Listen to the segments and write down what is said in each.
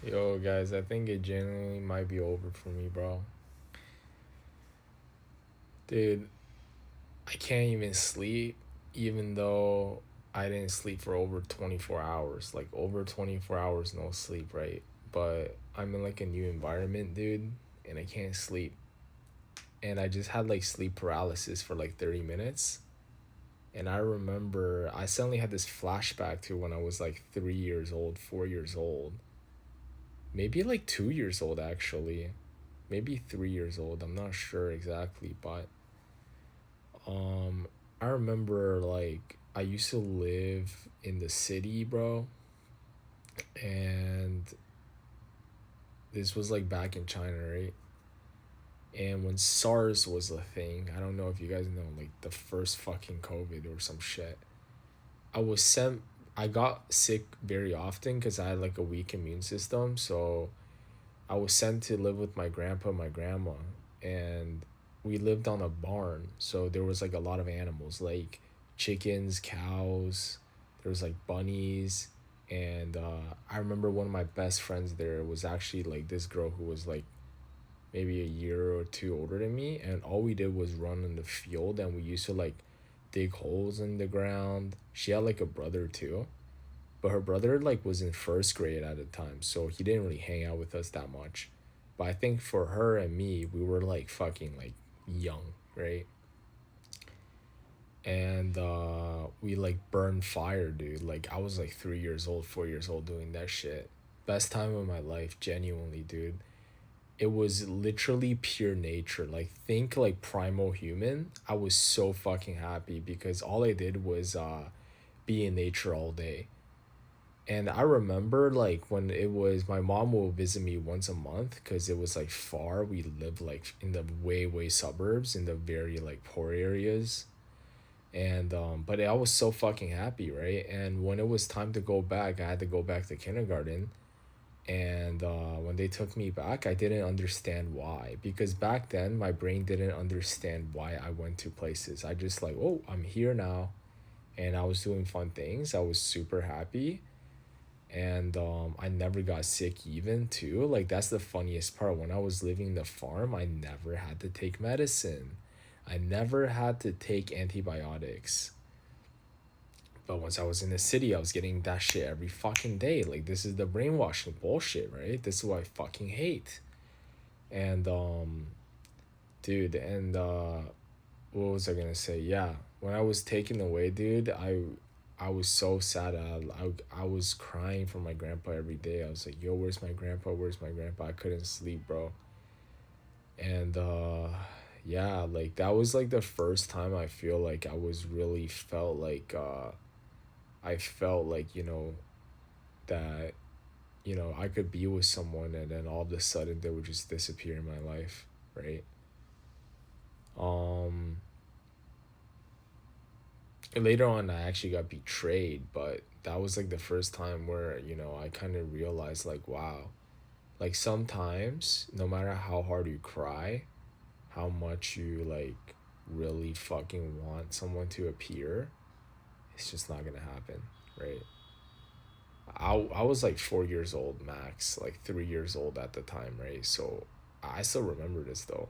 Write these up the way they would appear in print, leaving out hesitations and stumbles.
Yo, guys, I think it genuinely might be over for me, bro. Dude, I can't even sleep, even though I didn't sleep for over 24 hours. Like, over 24 hours, no sleep, right? But I'm in like a new environment, dude, and I can't sleep. And I just had like sleep paralysis for like 30 minutes. And I remember I suddenly had this flashback to when I was like 3 years old, 4 years old, maybe like 2 years old, actually. Maybe 3 years old. I'm not sure exactly, but um, I remember like I used to live in the city, bro, and this was like back in China, right? And when SARS was a thing, I don't know if you guys know, like the first fucking COVID or some shit. I was sent. I got sick very often because I had like a weak immune system, so I was sent to live with my grandpa and my grandma, and we lived on a barn. So there was like a lot of animals, like chickens, cows. There was like bunnies, and I remember one of my best friends there was actually like this girl who was like maybe a year or two older than me, and all we did was run in the field, and we used to like dig holes in the ground. She had like a brother too, but her brother like was in first grade at the time, so he didn't really hang out with us that much. But I think for her and me, we were like fucking like young, right? And we like burned fire, dude. Like I was like 3 years old, 4 years old doing that shit. Best time of my life, genuinely, dude. It was literally pure nature. Like think like primal human. I was so fucking happy because all I did was be in nature all day. And I remember like when it was my mom will visit me once a month because it was like far. We lived like in the way suburbs in the very like poor areas. And but I was so fucking happy, right? And when it was time to go back, I had to go back to kindergarten. And when they took me back, I didn't understand why, because back then my brain didn't understand why I went to places. I just like, oh, I'm here now, and I was doing fun things. I was super happy, and I never got sick even too. Like that's the funniest part. When I was living the farm, I never had to take medicine. I never had to take antibiotics. But once I was in the city, I was getting that shit every fucking day. Like this is the brainwashing bullshit, right? This is what I fucking hate. And dude, and what was I gonna say? Yeah, when I was taken away, dude, I was so sad. I was crying for my grandpa every day. I was like, yo, where's my grandpa? Where's my grandpa? I couldn't sleep, bro. And yeah, like that was like the first time I feel like I was really felt like I felt like, that, I could be with someone and then all of a sudden they would just disappear in my life, right? Um and later on I actually got betrayed, but that was like the first time where, I kind of realized like, wow, like sometimes no matter how hard you cry, how much you like really fucking want someone to appear, it's just not gonna happen, right? I was like 4 years old max, like 3 years old at the time, right? So I still remember this though.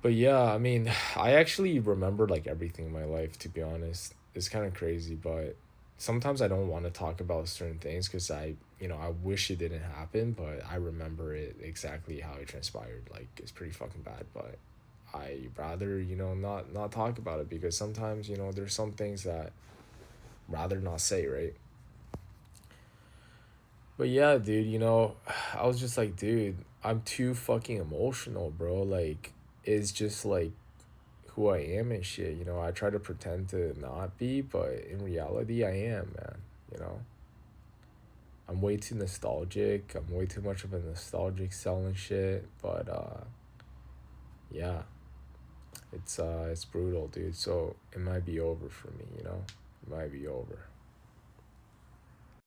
But yeah, I mean, I actually remember like everything in my life, to be honest. It's kind of crazy, but sometimes I don't want to talk about certain things because I wish it didn't happen, but I remember it exactly how it transpired. Like it's pretty fucking bad, but I rather, not talk about it because sometimes, there's some things that rather not say, right? But yeah, dude, I was just like, dude, I'm too fucking emotional, bro. Like, it's just like who I am and shit. I try to pretend to not be, but in reality, I am, man. You know, I'm way too nostalgic. I'm way too much of a nostalgic selling shit. But yeah, it's brutal, dude. So it might be over for me. It might be over.